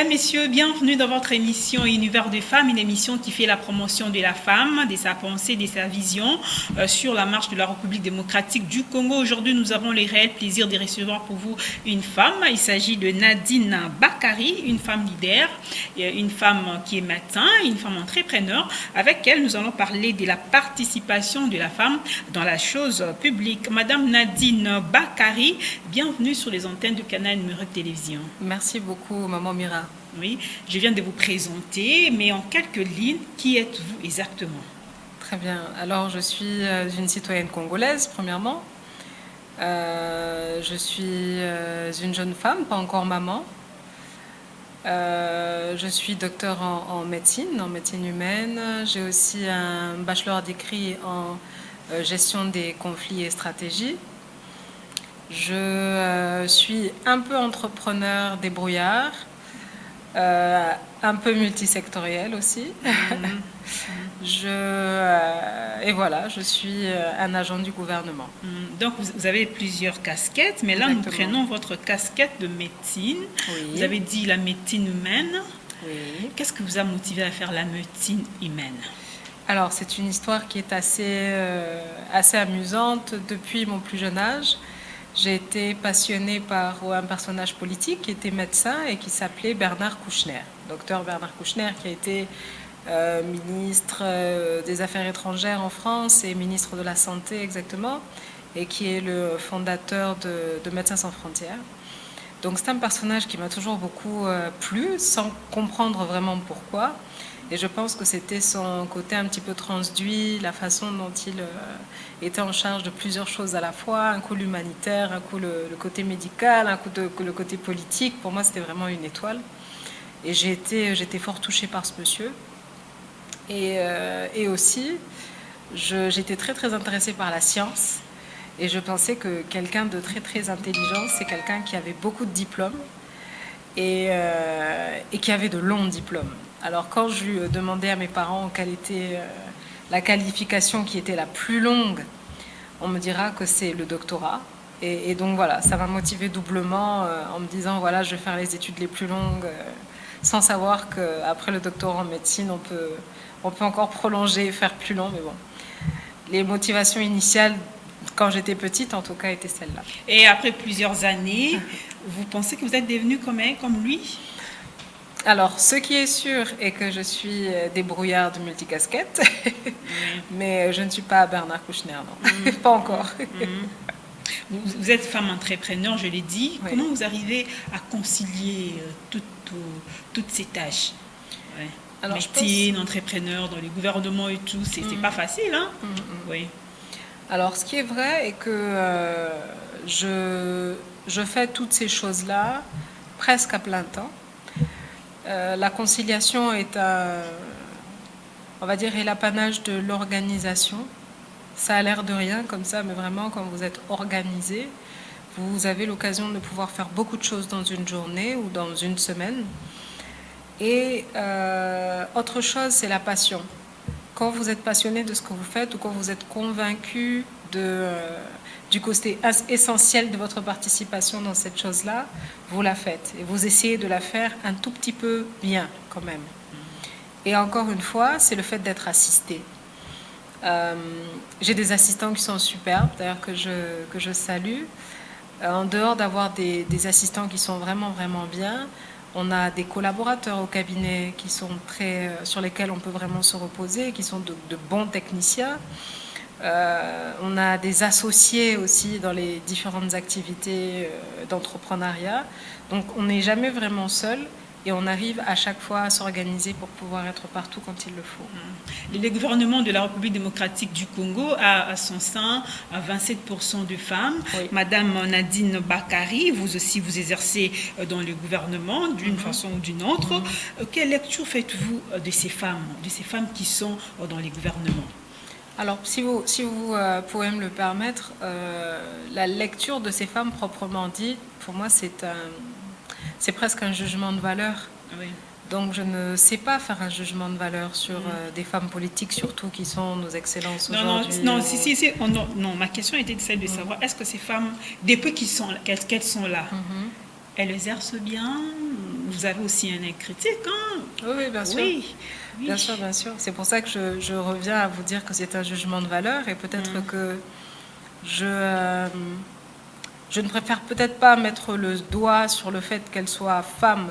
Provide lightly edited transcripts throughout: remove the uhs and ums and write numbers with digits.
Mesdames, Messieurs, bienvenue dans votre émission Univers de femmes, une émission qui fait la promotion de la femme, de sa pensée, de sa vision sur la marche de la République démocratique du Congo. Aujourd'hui, nous avons le réel plaisir de recevoir pour vous une femme. Il s'agit de Nadine Bakary, une femme leader, une femme qui est médecin, une femme entrepreneur. Avec elle, nous allons parler de la participation de la femme dans la chose publique. Madame Nadine Bakary, bienvenue sur les antennes du canal numéro de télévision. Merci beaucoup, Maman Mira. Oui, je viens de vous présenter, mais en quelques lignes, qui êtes-vous exactement? Très bien. Alors, je suis une citoyenne congolaise, premièrement. Je suis une jeune femme, pas encore maman. Je suis docteur en médecine humaine. J'ai aussi un bachelor d'écrit en gestion des conflits et stratégies. Je suis un peu entrepreneur débrouillard, un peu multisectoriel aussi. Et voilà, je suis un agent du gouvernement. Donc, vous avez plusieurs casquettes, mais là, Exactement. nous prenons votre casquette de médecine. Oui. Vous avez dit la médecine humaine. Oui. Qu'est-ce qui vous a motivé à faire la médecine humaine? Alors, c'est une histoire qui est assez amusante. Depuis mon plus jeune âge, j'ai été passionnée par un personnage politique qui était médecin et qui s'appelait Bernard Kouchner. Docteur Bernard Kouchner, qui a été ministre des Affaires étrangères en France et ministre de la Santé exactement, et qui est le fondateur de Médecins sans frontières. Donc c'est un personnage qui m'a toujours beaucoup plu, sans comprendre vraiment pourquoi. Et je pense que c'était son côté un petit peu transduit, la façon dont il était en charge de plusieurs choses à la fois, un coup l'humanitaire, un coup le côté médical, un coup le côté politique. Pour moi, c'était vraiment une étoile. Et j'étais fort touchée par ce monsieur. Et aussi, j'étais très très intéressée par la science. Et je pensais que quelqu'un de très très intelligent, c'est quelqu'un qui avait beaucoup de diplômes et qui avait de longs diplômes. Alors quand je lui demandais à mes parents quelle était la qualification qui était la plus longue, on me dira que c'est le doctorat. Et donc voilà, ça m'a motivée doublement en me disant voilà, je vais faire les études les plus longues sans savoir qu'après le doctorat en médecine, on peut encore prolonger et faire plus long. Mais bon, les motivations initiales, quand j'étais petite, en tout cas, étaient celles-là. Et après plusieurs années, vous pensez que vous êtes devenue comme lui? Alors, ce qui est sûr est que je suis débrouillarde multicasquette, mais je ne suis pas Bernard Kouchner, non. Pas encore. Vous êtes femme entrepreneur, je l'ai dit. Oui. Comment vous arrivez à concilier toutes ces tâches? Ouais. Alors, médecine, entrepreneur, dans le gouvernement et tout, c'est pas facile, hein? Oui. Alors, ce qui est vrai est que je fais toutes ces choses-là presque à plein temps. La conciliation est on va dire, est l'apanage de l'organisation. Ça a l'air de rien comme ça, mais vraiment, quand vous êtes organisé, vous avez l'occasion de pouvoir faire beaucoup de choses dans une journée ou dans une semaine. Et autre chose, c'est la passion. Quand vous êtes passionné de ce que vous faites ou quand vous êtes convaincu du côté essentiel de votre participation dans cette chose-là, vous la faites. Et vous essayez de la faire un tout petit peu bien quand même. Et encore une fois, c'est le fait d'être assisté. J'ai des assistants qui sont superbes, d'ailleurs que je salue. En dehors d'avoir des assistants qui sont vraiment, vraiment bien, on a des collaborateurs au cabinet qui sont sur lesquels on peut vraiment se reposer, qui sont de bons techniciens. On a des associés aussi dans les différentes activités d'entrepreneuriat. Donc on n'est jamais vraiment seul et on arrive à chaque fois à s'organiser pour pouvoir être partout quand il le faut. Le gouvernement de la République démocratique du Congo a à son sein 27% de femmes. Oui. Madame Nadine Bakary, vous aussi vous exercez dans le gouvernement d'une façon ou d'une autre. Quelle lecture faites-vous de ces femmes qui sont dans les gouvernements? Alors, si vous pouvez me le permettre, la lecture de ces femmes proprement dit, pour moi, c'est presque un jugement de valeur. Oui. Donc, je ne sais pas faire un jugement de valeur sur des femmes politiques, surtout qui sont nos excellences aujourd'hui. Non, ma question était celle de savoir, est-ce que ces femmes, depuis qu'elles sont là, elles exercent bien? vous avez aussi un œil critique. Hein? Oui, bien sûr. Oui. Bien sûr, bien sûr. C'est pour ça que je reviens à vous dire que c'est un jugement de valeur et peut-être que je ne préfère peut-être pas mettre le doigt sur le fait qu'elle soit femme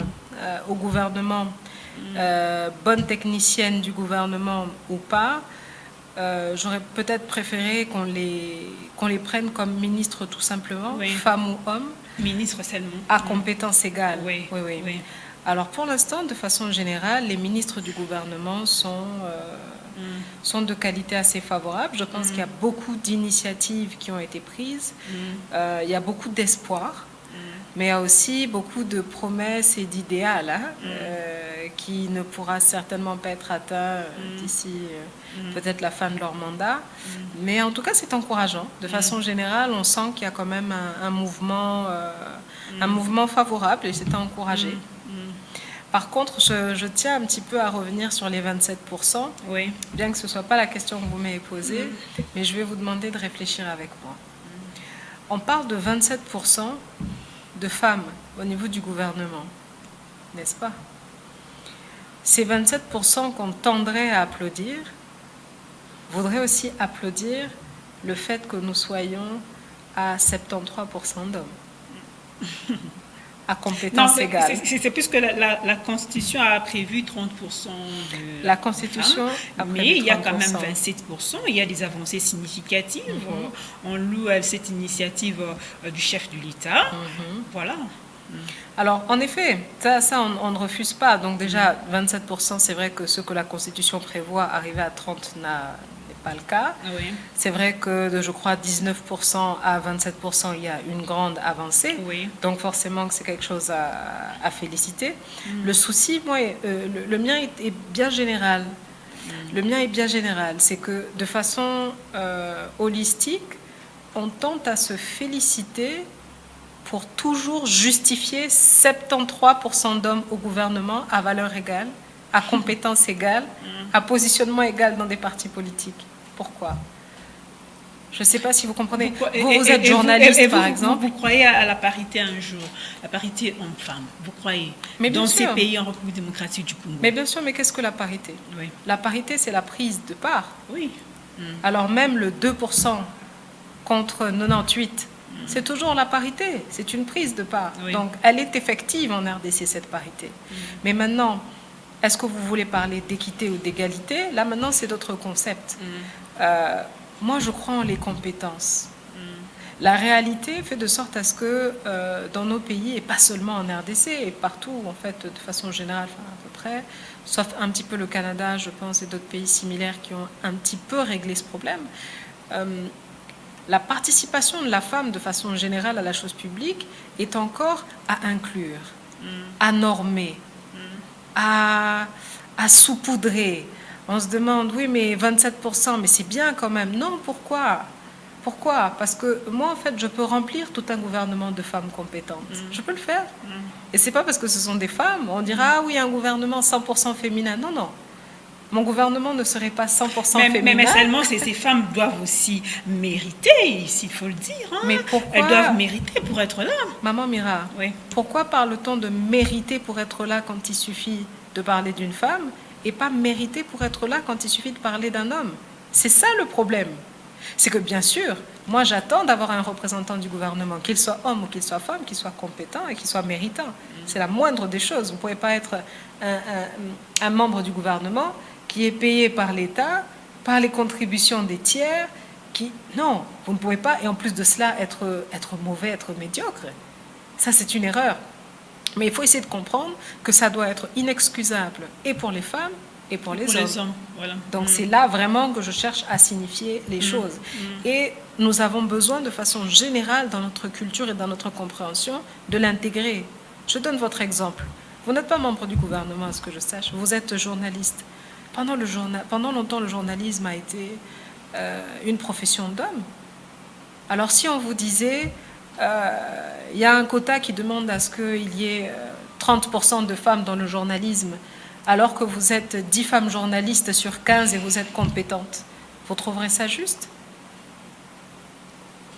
au gouvernement, bonne technicienne du gouvernement ou pas. J'aurais peut-être préféré qu'on les prenne comme ministre tout simplement, femme ou homme. Ministre seulement. À compétence égale. Oui. Alors pour l'instant, de façon générale, les ministres du gouvernement sont de qualité assez favorable. Je pense qu'il y a beaucoup d'initiatives qui ont été prises. Il y a beaucoup d'espoir. Mais il y a aussi beaucoup de promesses et d'idéal qui ne pourra certainement pas être atteint d'ici peut-être la fin de leur mandat. Mais en tout cas, c'est encourageant. De façon générale, on sent qu'il y a quand même un mouvement favorable et c'est à encourager. Par contre, je tiens un petit peu à revenir sur les 27%, bien que ce ne soit pas la question que vous m'avez posée, mais je vais vous demander de réfléchir avec moi. On parle de 27% de femmes au niveau du gouvernement, n'est-ce pas? Ces 27% qu'on tendrait à applaudir voudraient aussi applaudir le fait que nous soyons à 73% d'hommes, à compétence égale. C'est plus que la Constitution a prévu 30% de la Constitution a prévu 30%. Mais il y a quand même 27%, il y a des avancées significatives. On loue cette initiative du chef de l'État. Voilà. Alors, en effet, ça on ne refuse pas. Donc déjà, 27%, c'est vrai que ce que la Constitution prévoit, arriver à 30% n'est pas le cas. C'est vrai que de, je crois, 19% à 27%, il y a une grande avancée. Donc forcément que c'est quelque chose à féliciter. Le souci, moi, le mien est bien général. Le mien est bien général. C'est que de façon holistique, on tente à se féliciter pour toujours justifier 73% d'hommes au gouvernement à valeur égale, à compétence égale, à positionnement égal dans des partis politiques. Pourquoi? Je ne sais pas si vous comprenez. Vous êtes journaliste, par exemple. Vous croyez à la parité un jour, la parité homme-femme, vous croyez dans ces pays en République démocratique du Congo? Mais bien sûr, mais qu'est-ce que la parité? La parité, c'est la prise de part. Alors même le 2% contre 98%, c'est toujours la parité, c'est une prise de part. Donc elle est effective en RDC, cette parité. Mais maintenant, est-ce que vous voulez parler d'équité ou d'égalité? Là maintenant, c'est d'autres concepts. Moi, je crois en les compétences. La réalité fait de sorte à ce que dans nos pays, et pas seulement en RDC, et partout, en fait, de façon générale, enfin, à peu près, sauf un petit peu le Canada, je pense, et d'autres pays similaires qui ont un petit peu réglé ce problème, la participation de la femme de façon générale à la chose publique est encore à inclure, à normer, à saupoudrer. On se demande, oui, mais 27%, mais c'est bien quand même. Non, pourquoi? Pourquoi? Parce que moi, en fait, je peux remplir tout un gouvernement de femmes compétentes. Je peux le faire. Et c'est pas parce que ce sont des femmes. On dira, ah oui, un gouvernement 100% féminin. Non, non. Mon gouvernement ne serait pas 100% féminin. Mais seulement, ces femmes doivent aussi mériter, il faut le dire. Hein. Mais pourquoi? Elles doivent mériter pour être là. Maman Mira, pourquoi parle-t-on de mériter pour être là quand il suffit de parler d'une femme et pas mériter pour être là quand il suffit de parler d'un homme? C'est ça le problème. C'est que bien sûr, moi j'attends d'avoir un représentant du gouvernement, qu'il soit homme ou qu'il soit femme, qu'il soit compétent et qu'il soit méritant. C'est la moindre des choses. Vous ne pouvez pas être un membre du gouvernement qui est payé par l'État, par les contributions des tiers, non, vous ne pouvez pas, et en plus de cela, être mauvais, être médiocre. Ça, c'est une erreur. Mais il faut essayer de comprendre que ça doit être inexcusable, et pour les femmes, et pour les hommes. Voilà. Donc c'est là vraiment que je cherche à signifier les choses. Et nous avons besoin, de façon générale, dans notre culture et dans notre compréhension, de l'intégrer. Je donne votre exemple. Vous n'êtes pas membre du gouvernement, à ce que je sache. Vous êtes journaliste. Pendant longtemps, le journalisme a été une profession d'homme. Alors si on vous disait, il y a un quota qui demande à ce qu'il y ait 30% de femmes dans le journalisme, alors que vous êtes 10 femmes journalistes sur 15 et vous êtes compétentes, vous trouverez ça juste?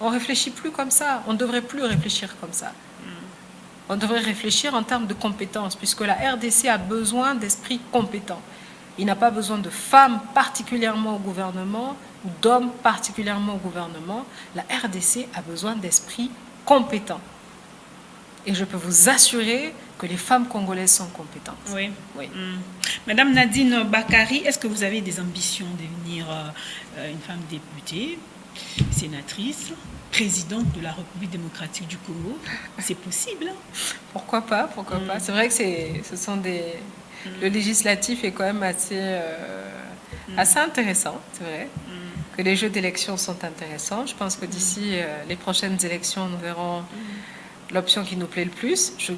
On ne réfléchit plus comme ça. On ne devrait plus réfléchir comme ça. on devrait réfléchir en termes de compétences, puisque la RDC a besoin d'esprits compétents. Il n'a pas besoin de femmes particulièrement au gouvernement, ou d'hommes particulièrement au gouvernement. La RDC a besoin d'esprits compétents. Et je peux vous assurer que les femmes congolaises sont compétentes. Oui. Madame Nadine Bakari, est-ce que vous avez des ambitions de devenir une femme députée, sénatrice, présidente de la République démocratique du Congo? C'est possible, hein? Pourquoi pas, pourquoi pas. C'est vrai que ce sont des... Le législatif est quand même assez intéressant, c'est vrai. Que les jeux d'élection sont intéressants. Je pense que d'ici les prochaines élections, nous verrons l'option qui nous plaît le plus. Je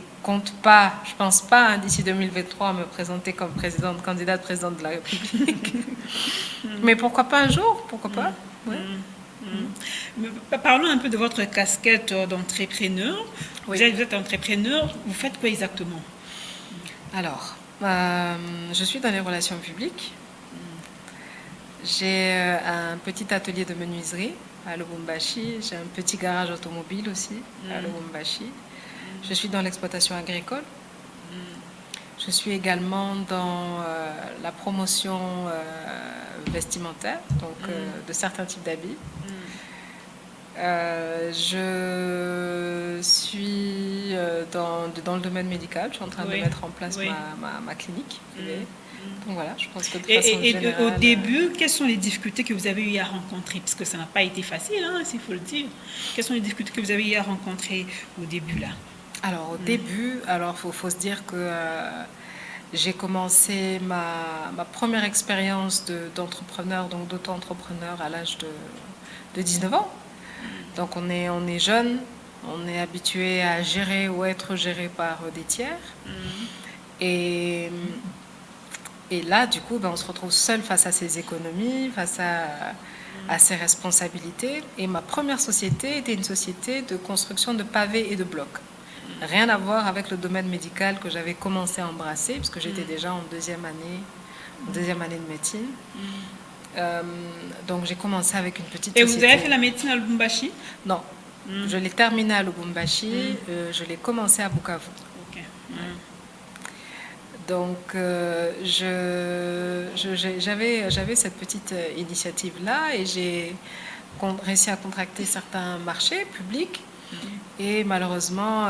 pense pas d'ici 2023 me présenter comme candidate présidente de la République. Mais pourquoi pas un jour? Pourquoi pas? Ouais. Parlons un peu de votre casquette d'entrepreneur. Vous êtes entrepreneur, vous faites quoi exactement? Alors, je suis dans les relations publiques. J'ai un petit atelier de menuiserie à Lubumbashi. J'ai un petit garage automobile aussi à Lubumbashi. Je suis dans l'exploitation agricole. Je suis également dans la promotion vestimentaire, donc de certains types d'habits. Je suis dans le domaine médical. Je suis en train de mettre en place ma clinique privée. Donc voilà, je pense que de façon générale... Au début, quelles sont les difficultés que vous avez eu à rencontrer? Parce que ça n'a pas été facile, hein, s'il faut le dire. Quelles sont les difficultés que vous avez eu à rencontrer au début, là? Alors, au début, faut se dire que j'ai commencé ma première expérience d'entrepreneur, donc d'auto-entrepreneur à l'âge de 19 ans. Donc on est jeune, on est habitué à gérer ou être géré par des tiers. Et là, du coup, on se retrouve seul face à ses économies, face à ses responsabilités. Et ma première société était une société de construction de pavés et de blocs. Rien à voir avec le domaine médical que j'avais commencé à embrasser, puisque j'étais déjà en deuxième année de médecine. Donc j'ai commencé avec une petite société. Et vous avez fait la médecine à Lubumbashi? Non, je l'ai terminée à Lubumbashi, je l'ai commencé à Bukavu. Okay. Donc j'avais cette petite initiative-là et j'ai réussi à contracter certains marchés publics. Et malheureusement,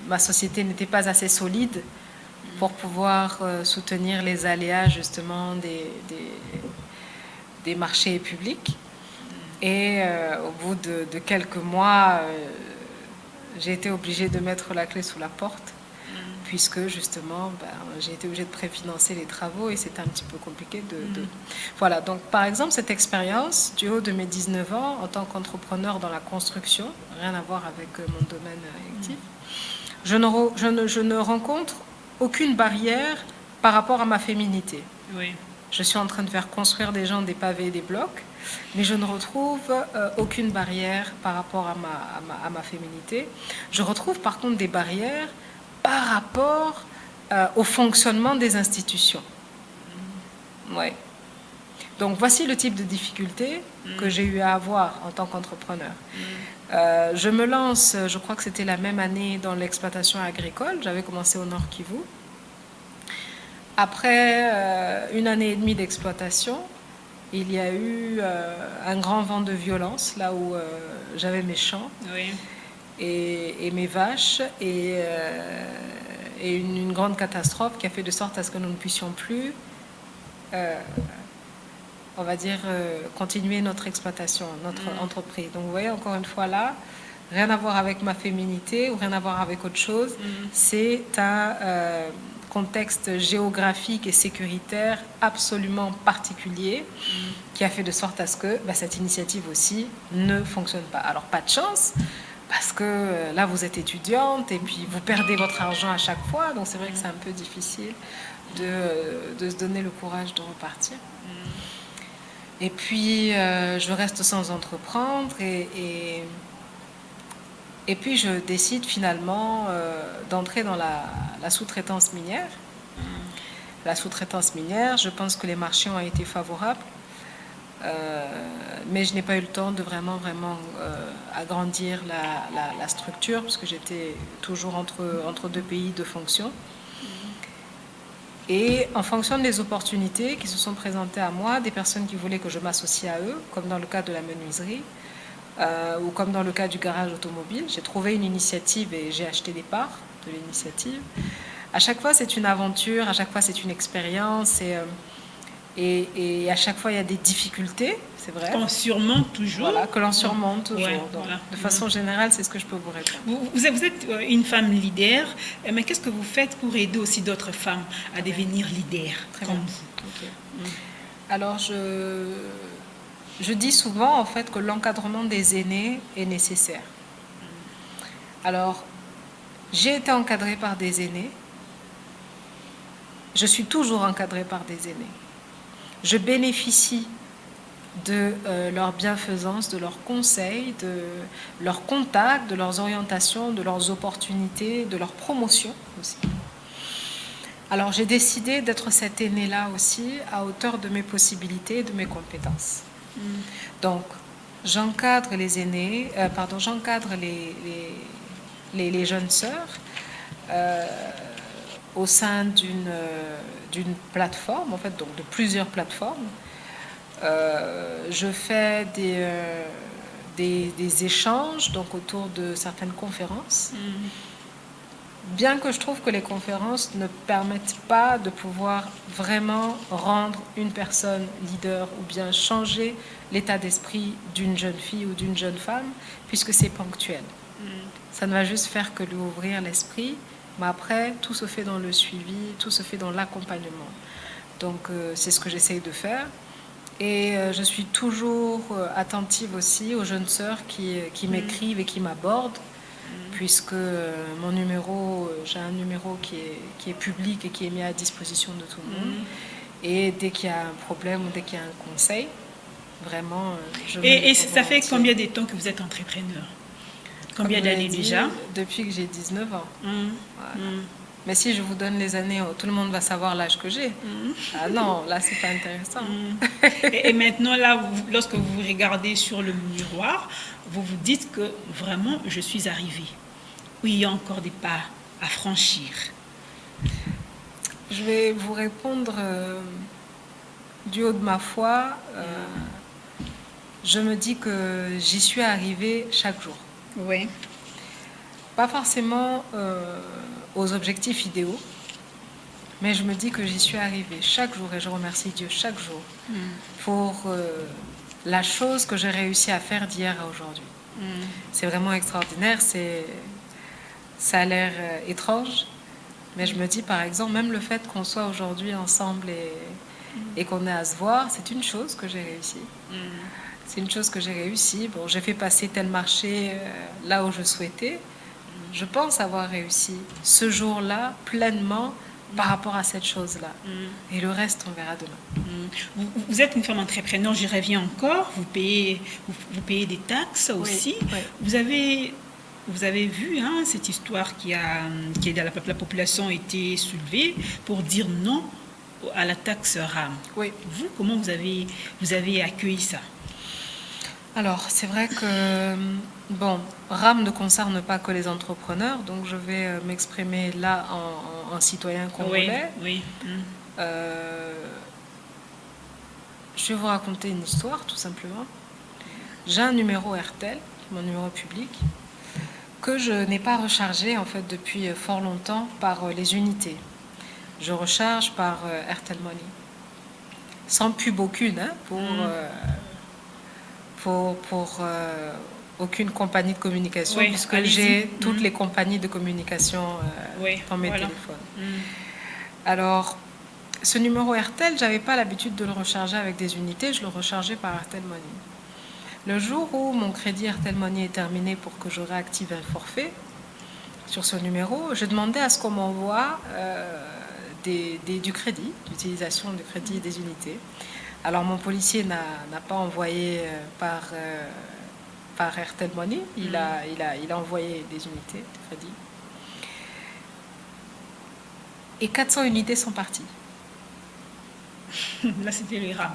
ma société n'était pas assez solide pour pouvoir soutenir les aléas justement des marchés publics. Et au bout de quelques mois, j'ai été obligée de mettre la clé sous la porte, puisque justement, j'ai été obligée de préfinancer les travaux et c'était un petit peu compliqué Voilà, donc par exemple, cette expérience, du haut de mes 19 ans, en tant qu'entrepreneur dans la construction, rien à voir avec mon domaine actif, je ne rencontre aucune barrière par rapport à ma féminité. Oui. Je suis en train de faire construire des gens des pavés et des blocs, mais je ne retrouve aucune barrière par rapport à ma féminité. Je retrouve par contre des barrières par rapport au fonctionnement des institutions. Ouais. Donc voici le type de difficultés que j'ai eu à avoir en tant qu'entrepreneur. Je me lance, je crois que c'était la même année, dans l'exploitation agricole. J'avais commencé au Nord Kivu. Après une année et demie d'exploitation, il y a eu un grand vent de violence, là où j'avais mes champs et mes vaches, et une grande catastrophe qui a fait de sorte à ce que nous ne puissions plus, on va dire, continuer notre exploitation, notre entreprise. Donc vous voyez, encore une fois là, rien à voir avec ma féminité ou rien à voir avec autre chose. C'est un contexte géographique et sécuritaire absolument particulier qui a fait de sorte à ce que cette initiative aussi ne fonctionne pas. Alors pas de chance, parce que là vous êtes étudiante et puis vous perdez votre argent à chaque fois, donc c'est vrai que c'est un peu difficile de se donner le courage de repartir. Et puis je reste sans entreprendre et puis je décide finalement d'entrer dans la sous-traitance minière. La sous-traitance minière, je pense que les marchés ont été favorables. Mais je n'ai pas eu le temps de vraiment agrandir la structure, parce que j'étais toujours entre deux pays de fonction. Et en fonction des opportunités qui se sont présentées à moi, des personnes qui voulaient que je m'associe à eux, comme dans le cas de la menuiserie, ou comme dans le cas du garage automobile, j'ai trouvé une initiative et j'ai acheté des parts de l'initiative. À chaque fois, c'est une aventure, à chaque fois, c'est une expérience, et à chaque fois, il y a des difficultés, c'est vrai. Qu'on surmonte toujours. Voilà, que l'on surmonte toujours. Ouais, Donc, voilà. de façon générale, c'est ce que je peux vous répondre. Vous êtes une femme leader, mais qu'est-ce que vous faites pour aider aussi d'autres femmes à devenir leaders comme vous? Okay. Alors, je dis souvent, en fait, que l'encadrement des aînés est nécessaire. Alors, j'ai été encadrée par des aînés. Je suis toujours encadrée par des aînés. Je bénéficie de leur bienfaisance, de leurs conseils, de leurs contacts, de leurs orientations, de leurs opportunités, de leurs promotions aussi. Alors j'ai décidé d'être cette aînée-là aussi, à hauteur de mes possibilités et de mes compétences. Donc j'encadre les aînés, j'encadre les jeunes sœurs au sein d'une plateforme, en fait, donc de plusieurs plateformes. Je fais des échanges donc autour de certaines conférences. Bien que je trouve que les conférences ne permettent pas de pouvoir vraiment rendre une personne leader ou bien changer l'état d'esprit d'une jeune fille ou d'une jeune femme, puisque c'est ponctuel. Ça ne va juste faire que lui ouvrir l'esprit, mais après, tout se fait dans le suivi, tout se fait dans l'accompagnement. Donc, c'est ce que j'essaye de faire. Et je suis toujours attentive aussi aux jeunes sœurs qui m'écrivent et qui m'abordent, puisque mon numéro, j'ai un numéro qui est public et qui est mis à disposition de tout le monde. Et dès qu'il y a un problème ou dès qu'il y a un conseil, vraiment, je Et ça fait combien de temps que vous êtes entrepreneur? Combien d'années déjà? Depuis que j'ai 19 ans. Voilà. Mais si je vous donne les années, tout le monde va savoir l'âge que j'ai. Ah non, là, c'est pas intéressant. Et maintenant, là, lorsque vous regardez sur le miroir, vous vous dites que vraiment, je suis arrivée. Oui, il y a encore des pas à franchir. Je vais vous répondre du haut de ma foi. Je me dis que j'y suis arrivée chaque jour. Oui. Pas forcément aux objectifs idéaux, mais je me dis que j'y suis arrivée chaque jour et je remercie Dieu chaque jour pour la chose que j'ai réussi à faire d'hier à aujourd'hui. C'est vraiment extraordinaire, ça a l'air étrange, mais je me dis par exemple, même le fait qu'on soit aujourd'hui ensemble et qu'on ait à se voir, c'est une chose que j'ai réussi. C'est une chose que j'ai réussi. Bon, j'ai fait passer tel marché là où je souhaitais. Je pense avoir réussi ce jour-là pleinement par rapport à cette chose-là. Et le reste, on verra demain. Vous êtes une femme entrepreneur, j'y reviens encore. Vous payez des taxes aussi. Oui. Vous avez vu cette histoire qui est dans la population a été soulevée pour dire non à la taxe RAM. Oui. Vous, comment vous avez accueilli ça? Alors, c'est vrai que, RAM ne concerne pas que les entrepreneurs, donc je vais m'exprimer là en citoyen congolais. Oui. Je vais vous raconter une histoire, tout simplement. J'ai un numéro RTL, mon numéro public, que je n'ai pas rechargé, en fait, depuis fort longtemps par les unités. Je recharge par RTL Money. Sans pub aucune, pour aucune compagnie de communication, puisque j'ai toutes les compagnies de communication dans mes téléphones. Alors, ce numéro RTL, je n'avais pas l'habitude de le recharger avec des unités, je le rechargeais par RTL Money. Le jour où mon crédit RTL Money est terminé pour que je réactive un forfait sur ce numéro, je demandais à ce qu'on m'envoie du crédit, d'utilisation de crédit et des unités. Alors, mon policier n'a pas envoyé par RTL Money, il a envoyé des unités de crédit. Et 400 unités sont parties. Là, c'était le RAM.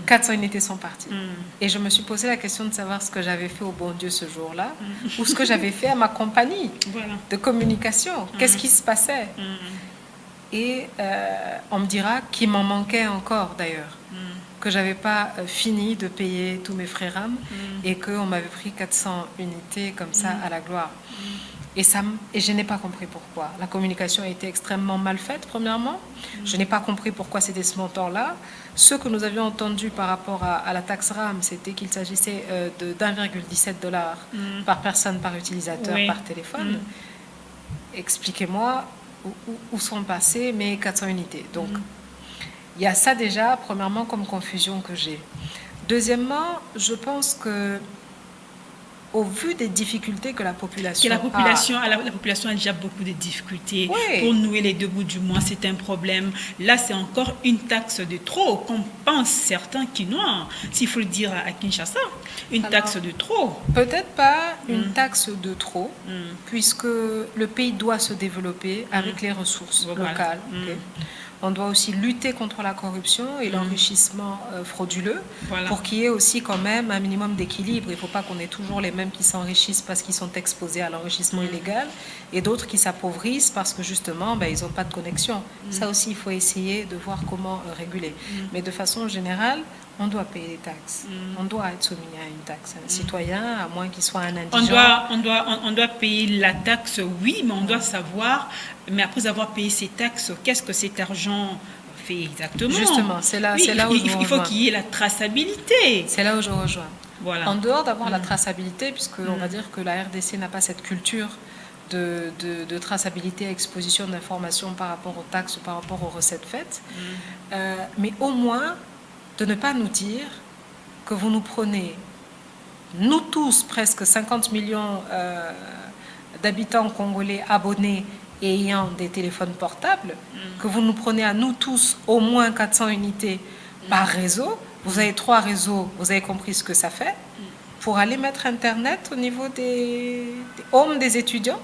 400 unités sont parties. Et je me suis posé la question de savoir ce que j'avais fait au bon Dieu ce jour-là, ou ce que j'avais fait à ma compagnie de communication. Qu'est-ce qui se passait? Et on me dira qu'il m'en manquait encore d'ailleurs, que j'avais pas fini de payer tous mes frais RAM et qu'on m'avait pris 400 unités comme ça à la gloire. Et je n'ai pas compris pourquoi. La communication a été extrêmement mal faite, premièrement. Je n'ai pas compris pourquoi c'était ce montant-là. Ce que nous avions entendu par rapport à la taxe RAM, c'était qu'il s'agissait d'1,17 $ par personne, par utilisateur, par téléphone. Expliquez-moi où sont passées mes 400 unités. Donc, il y a ça déjà, premièrement, comme confusion que j'ai. Deuxièmement, je pense que au vu des difficultés que la population a... La population a déjà beaucoup de difficultés. Pour nouer les deux bouts du mois, c'est un problème. Là, c'est encore une taxe de trop, qu'on pense certains Quinois, s'il faut le dire à Kinshasa. Taxe de trop. Peut-être pas une taxe de trop, puisque le pays doit se développer avec les ressources locales. On doit aussi lutter contre la corruption et l'enrichissement frauduleux pour qu'il y ait aussi quand même un minimum d'équilibre. Il ne faut pas qu'on ait toujours les mêmes qui s'enrichissent parce qu'ils sont exposés à l'enrichissement illégal et d'autres qui s'appauvrissent parce que justement ils n'ont pas de connexion. Ça aussi, il faut essayer de voir comment réguler. Mais de façon générale, on doit payer des taxes. On doit être soumis à une taxe. Un citoyen, à moins qu'il soit un indigent. On doit payer la taxe, oui, mais on doit savoir, mais après avoir payé ces taxes, qu'est-ce que cet argent fait exactement? Justement, c'est là où il faut qu'il y ait la traçabilité. C'est là où je rejoins. Voilà. En dehors d'avoir la traçabilité, puisque on va dire que la RDC n'a pas cette culture de traçabilité et exposition d'informations par rapport aux taxes, par rapport aux recettes faites, mais au moins de ne pas nous dire que vous nous prenez, nous tous, presque 50 millions d'habitants congolais abonnés et ayant des téléphones portables, que vous nous prenez à nous tous au moins 400 unités par réseau. Vous avez 3 réseaux, vous avez compris ce que ça fait, pour aller mettre Internet au niveau des homes des étudiants.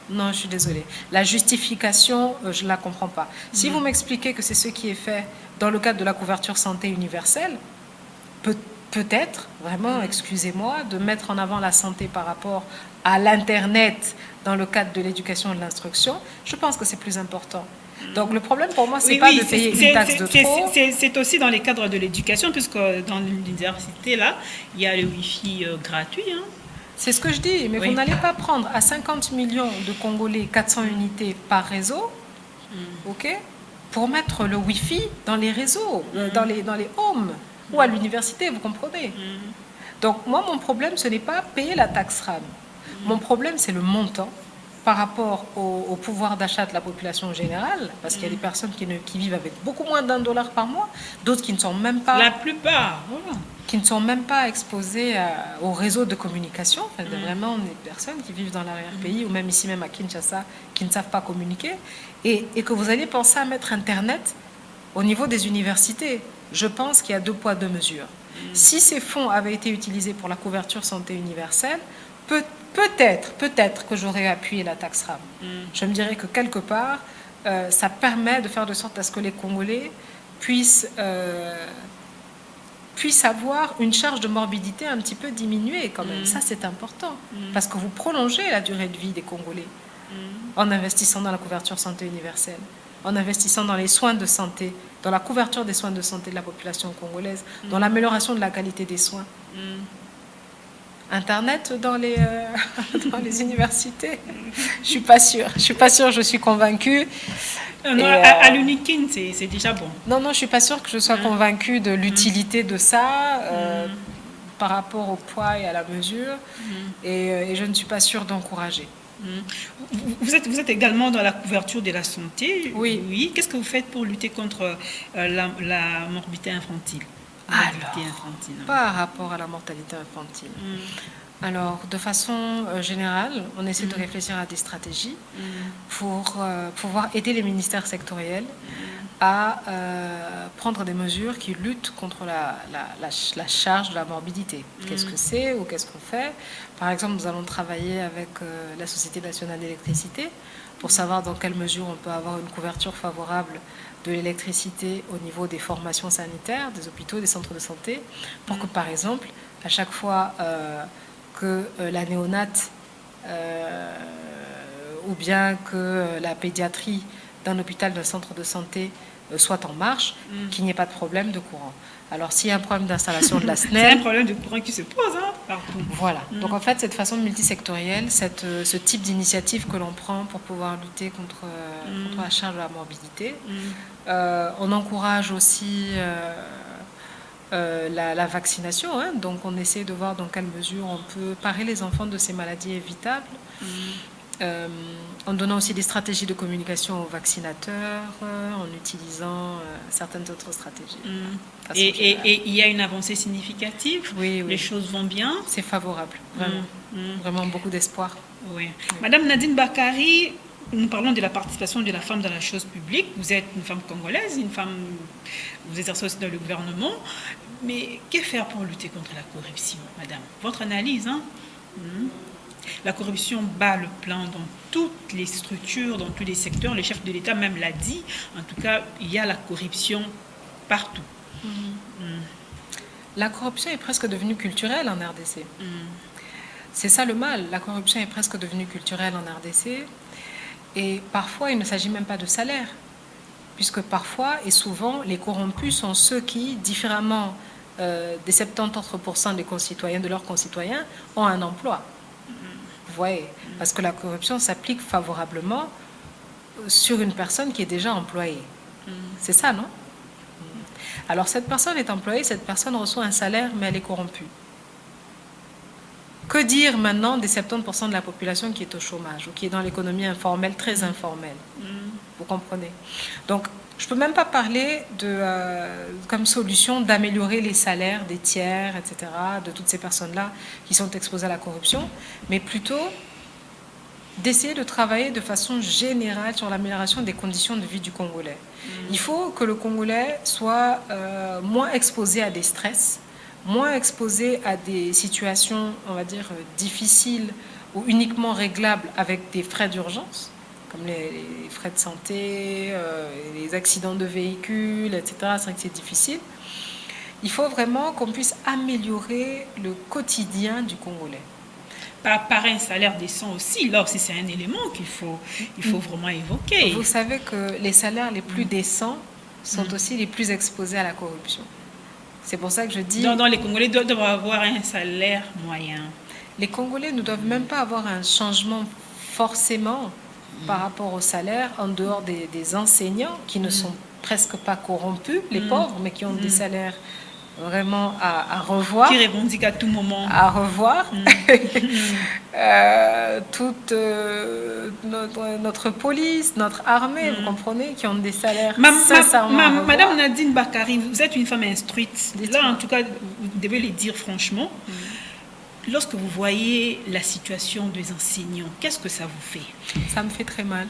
Non, je suis désolée. La justification, je ne la comprends pas. Si vous m'expliquez que c'est ce qui est fait dans le cadre de la couverture santé universelle, peut-être, vraiment, excusez-moi, de mettre en avant la santé par rapport à l'Internet dans le cadre de l'éducation et de l'instruction, je pense que c'est plus important. Donc le problème pour moi, c'est pas de payer une taxe de trop. C'est aussi dans les cadres de l'éducation, puisque dans l'université, là, il y a le Wi-Fi gratuit. C'est ce que je dis, mais vous n'allez pas prendre à 50 millions de Congolais 400 unités par réseau, ok, pour mettre le Wi-Fi dans les réseaux, dans les homes ou à l'université, vous comprenez. Donc moi, mon problème, ce n'est pas payer la taxe RAM. Mon problème, c'est le montant par rapport au pouvoir d'achat de la population générale, parce qu'il y a des personnes qui vivent avec beaucoup moins d'$1 par mois, d'autres qui ne sont même pas... La plupart, qui ne sont même pas exposés au réseau de communication, enfin, vraiment des personnes qui vivent dans l'arrière-pays, ou même ici, même à Kinshasa, qui ne savent pas communiquer, et que vous allez penser à mettre Internet au niveau des universités. Je pense qu'il y a 2 poids, 2 mesures. Si ces fonds avaient été utilisés pour la couverture santé universelle, peut-être que j'aurais appuyé la taxe RAM. Je me dirais que quelque part, ça permet de faire de sorte à ce que les Congolais puissent avoir une charge de morbidité un petit peu diminuée quand même. Ça, c'est important. Parce que vous prolongez la durée de vie des Congolais en investissant dans la couverture santé universelle, en investissant dans les soins de santé, dans la couverture des soins de santé de la population congolaise, dans l'amélioration de la qualité des soins. Internet dans les universités, je suis pas sûre, je suis convaincue. À l'UNIKIN, c'est déjà bon. Non, je suis pas sûre que je sois convaincue de l'utilité de ça par rapport au poids et à la mesure, et je ne suis pas sûre d'encourager. Vous êtes également dans la couverture de la santé. Oui. Qu'est-ce que vous faites pour lutter contre la morbidité infantile? Par rapport à la mortalité infantile. Alors, de façon générale, on essaie de réfléchir à des stratégies pour pouvoir aider les ministères sectoriels à prendre des mesures qui luttent contre la charge de la morbidité. Qu'est-ce que c'est ou qu'est-ce qu'on fait? Par exemple, nous allons travailler avec la Société nationale d'électricité pour savoir dans quelle mesure on peut avoir une couverture favorable de l'électricité au niveau des formations sanitaires, des hôpitaux, des centres de santé, pour que, par exemple, à chaque fois que la néonate ou bien que la pédiatrie d'un hôpital, d'un centre de santé soit en marche, qu'il n'y ait pas de problème de courant. Alors, s'il y a un problème d'installation de la SNEL... C'est un problème de courant qui se pose, hein, partout. Voilà. Donc, en fait, cette façon multisectorielle, ce type d'initiative que l'on prend pour pouvoir lutter contre la charge de la morbidité, on encourage aussi la vaccination. Hein. Donc, on essaie de voir dans quelle mesure on peut parer les enfants de ces maladies évitables. En donnant aussi des stratégies de communication aux vaccinateurs, en utilisant certaines autres stratégies. Et il y a une avancée significative. Oui. Les choses vont bien. C'est favorable, vraiment. Vraiment beaucoup d'espoir. Oui. Madame Nadine Bakari, nous parlons de la participation de la femme dans la chose publique. Vous êtes une femme congolaise, vous exercez aussi dans le gouvernement. Mais que faire pour lutter contre la corruption, madame? Votre analyse, hein? La corruption bat le plein dans toutes les structures, dans tous les secteurs. Le chef de l'État même l'a dit. En tout cas, il y a la corruption partout. La corruption est presque devenue culturelle en RDC. C'est ça le mal. La corruption est presque devenue culturelle en RDC. Et parfois, il ne s'agit même pas de salaire. Puisque parfois et souvent, les corrompus sont ceux qui, différemment des 70% des concitoyens, de leurs concitoyens, ont un emploi. Vous voyez, parce que la corruption s'applique favorablement sur une personne qui est déjà employée. C'est ça, non? Alors, cette personne est employée, cette personne reçoit un salaire, mais elle est corrompue. Que dire maintenant des 70% de la population qui est au chômage ou qui est dans l'économie informelle, très informelle? Vous comprenez? Donc, je ne peux même pas parler comme solution d'améliorer les salaires des tiers, etc., de toutes ces personnes-là qui sont exposées à la corruption, mais plutôt d'essayer de travailler de façon générale sur l'amélioration des conditions de vie du Congolais. Il faut que le Congolais soit moins exposé à des stress, moins exposé à des situations, on va dire, difficiles ou uniquement réglables avec des frais d'urgence, comme les frais de santé, les accidents de véhicules, etc. C'est vrai que c'est difficile. Il faut vraiment qu'on puisse améliorer le quotidien du Congolais. Par un salaire décent aussi, là aussi c'est un élément qu'il faut vraiment évoquer. Vous savez que les salaires les plus décents sont aussi les plus exposés à la corruption. C'est pour ça que je dis... Donc les Congolais doivent avoir un salaire moyen. Les Congolais ne doivent même pas avoir un changement forcément par rapport au salaire, en dehors des enseignants qui ne sont presque pas corrompus, les pauvres, mais qui ont des salaires vraiment à revoir. Qui revendiquent à tout moment. À revoir. Toute notre police, notre armée, vous comprenez, qui ont des salaires sincèrement Madame Nadine Bakari, vous êtes une femme instruite. Là, en tout cas, vous devez le dire franchement. Lorsque vous voyez la situation des enseignants, qu'est-ce que ça vous fait? Ça me fait très mal.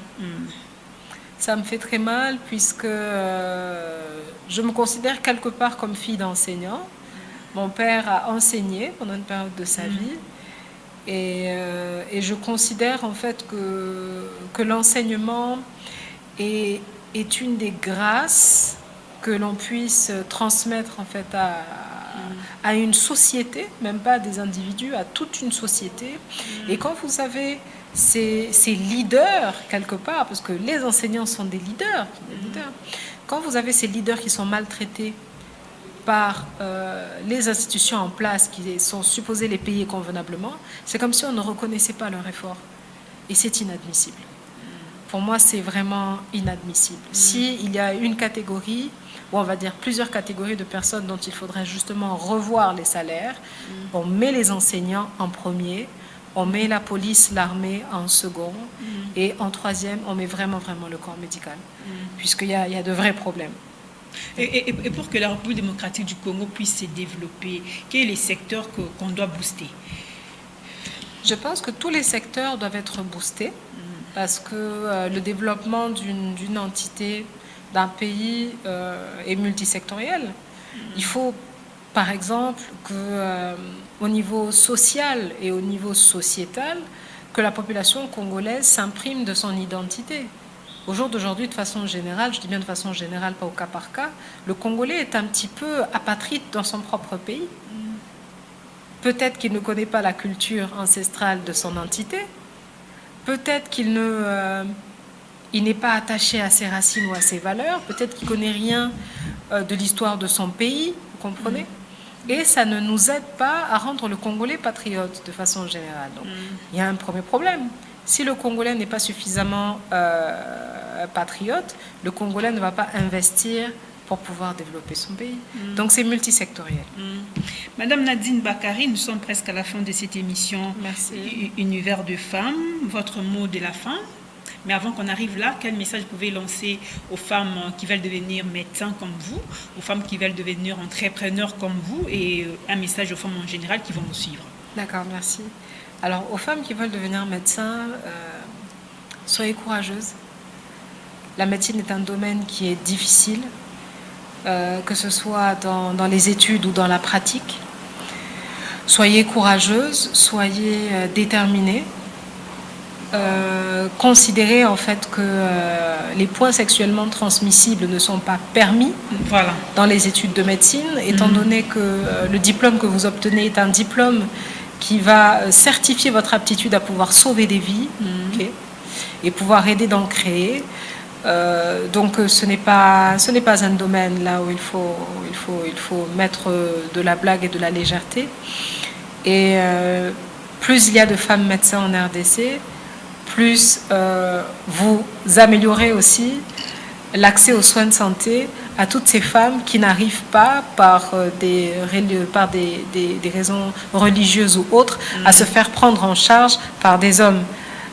Ça me fait très mal puisque je me considère quelque part comme fille d'enseignant. Mon père a enseigné pendant une période de sa vie et je considère en fait que l'enseignement est une des grâces que l'on puisse transmettre en fait à une société, même pas à des individus, à toute une société. Et quand vous avez ces leaders quelque part, parce que les enseignants sont des leaders, quand vous avez ces leaders qui sont maltraités par les institutions en place qui sont supposées les payer convenablement, c'est comme si on ne reconnaissait pas leur effort. Et c'est inadmissible. Pour moi, c'est vraiment inadmissible. S'il y a une catégorie, ou on va dire plusieurs catégories de personnes dont il faudrait justement revoir les salaires, on met les enseignants en premier, on met la police, l'armée en second, et en troisième, on met vraiment le corps médical, puisqu'il y a de vrais problèmes. Et pour que la République démocratique du Congo puisse se développer, quels sont les secteurs qu'on doit booster? Je pense que tous les secteurs doivent être boostés, parce que le développement d'une entité d'un pays est multisectoriel. Il faut, par exemple, qu'au niveau social et au niveau sociétal, que la population congolaise s'imprime de son identité. Au jour d'aujourd'hui, de façon générale, je dis bien de façon générale, pas au cas par cas, le Congolais est un petit peu apatride dans son propre pays. Peut-être qu'il ne connaît pas la culture ancestrale de son entité. Peut-être qu'il n'est pas attaché à ses racines ou à ses valeurs. Peut-être qu'il ne connaît rien de l'histoire de son pays, vous comprenez ? Et ça ne nous aide pas à rendre le Congolais patriote de façon générale. Donc, il y a un premier problème. Si le Congolais n'est pas suffisamment patriote, le Congolais ne va pas investir pour pouvoir développer son pays. Donc c'est multisectoriel. Madame Nadine Bakari, nous sommes presque à la fin de cette émission. Merci. Univers de femmes, votre mot de la fin. Mais avant qu'on arrive là, quel message vous pouvez lancer aux femmes qui veulent devenir médecins comme vous, aux femmes qui veulent devenir entrepreneurs comme vous, et un message aux femmes en général qui vont nous suivre? D'accord, merci. Alors, aux femmes qui veulent devenir médecins, soyez courageuses. La médecine est un domaine qui est difficile, que ce soit dans les études ou dans la pratique. Soyez courageuses, soyez déterminées. Considérez en fait que les points sexuellement transmissibles ne sont pas permis dans les études de médecine, étant donné que le diplôme que vous obtenez est un diplôme qui va certifier votre aptitude à pouvoir sauver des vies et pouvoir aider d'en créer. Donc ce n'est pas un domaine là où il faut mettre de la blague et de la légèreté. Et plus il y a de femmes médecins en RDC, plus vous améliorez aussi l'accès aux soins de santé à toutes ces femmes qui n'arrivent pas par des raisons religieuses ou autres à se faire prendre en charge par des hommes.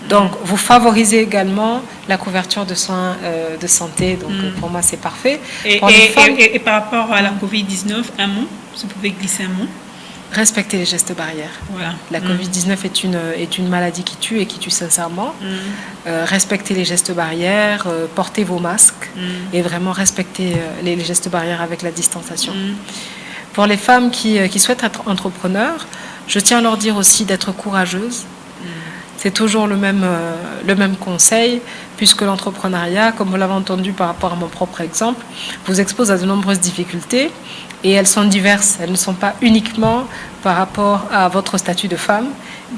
Donc vous favorisez également la couverture de soins de santé. Donc pour moi c'est parfait. Et par rapport à la Covid-19, un mot, si vous pouvez glisser un mot. Respectez les gestes barrières. Voilà. La Covid-19 est une maladie qui tue et qui tue sincèrement. Respectez les gestes barrières, portez vos masques et vraiment respectez les gestes barrières avec la distanciation. Pour les femmes qui souhaitent être entrepreneurs, je tiens à leur dire aussi d'être courageuses. C'est toujours le même conseil, puisque l'entrepreneuriat, comme vous l'avez entendu par rapport à mon propre exemple, vous expose à de nombreuses difficultés. Et elles sont diverses, elles ne sont pas uniquement par rapport à votre statut de femme.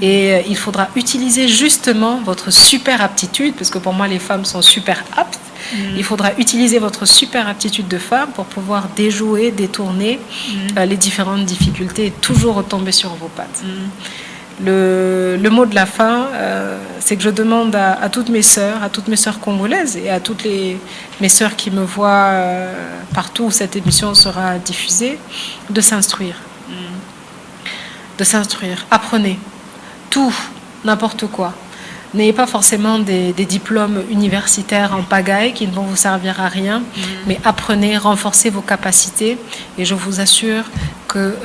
Et il faudra utiliser justement votre super aptitude, parce que pour moi les femmes sont super aptes. Il faudra utiliser votre super aptitude de femme pour pouvoir déjouer, détourner les différentes difficultés et toujours retomber sur vos pattes. Le mot de la fin, c'est que je demande à toutes mes sœurs congolaises et à toutes mes sœurs qui me voient partout où cette émission sera diffusée, de s'instruire. De s'instruire. Apprenez tout, n'importe quoi. N'ayez pas forcément des diplômes universitaires en pagaille qui ne vont vous servir à rien, mais apprenez, renforcez vos capacités et je vous assure que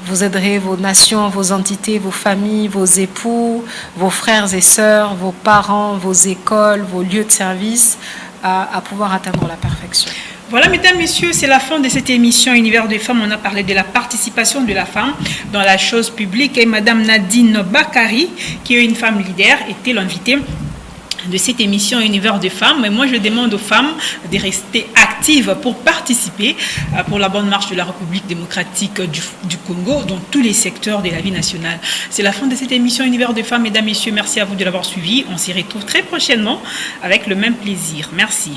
vous aiderez vos nations, vos entités, vos familles, vos époux, vos frères et sœurs, vos parents, vos écoles, vos lieux de service à pouvoir atteindre la perfection. Voilà, mesdames, messieurs, c'est la fin de cette émission Univers des femmes. On a parlé de la participation de la femme dans la chose publique. Et Madame Nadine Bakari, qui est une femme leader, était l'invitée de cette émission Univers des femmes. Et moi, je demande aux femmes de rester actives pour participer pour la bonne marche de la République démocratique du Congo dans tous les secteurs de la vie nationale. C'est la fin de cette émission Univers des femmes. Mesdames, messieurs, merci à vous de l'avoir suivi. On s'y retrouve très prochainement avec le même plaisir. Merci.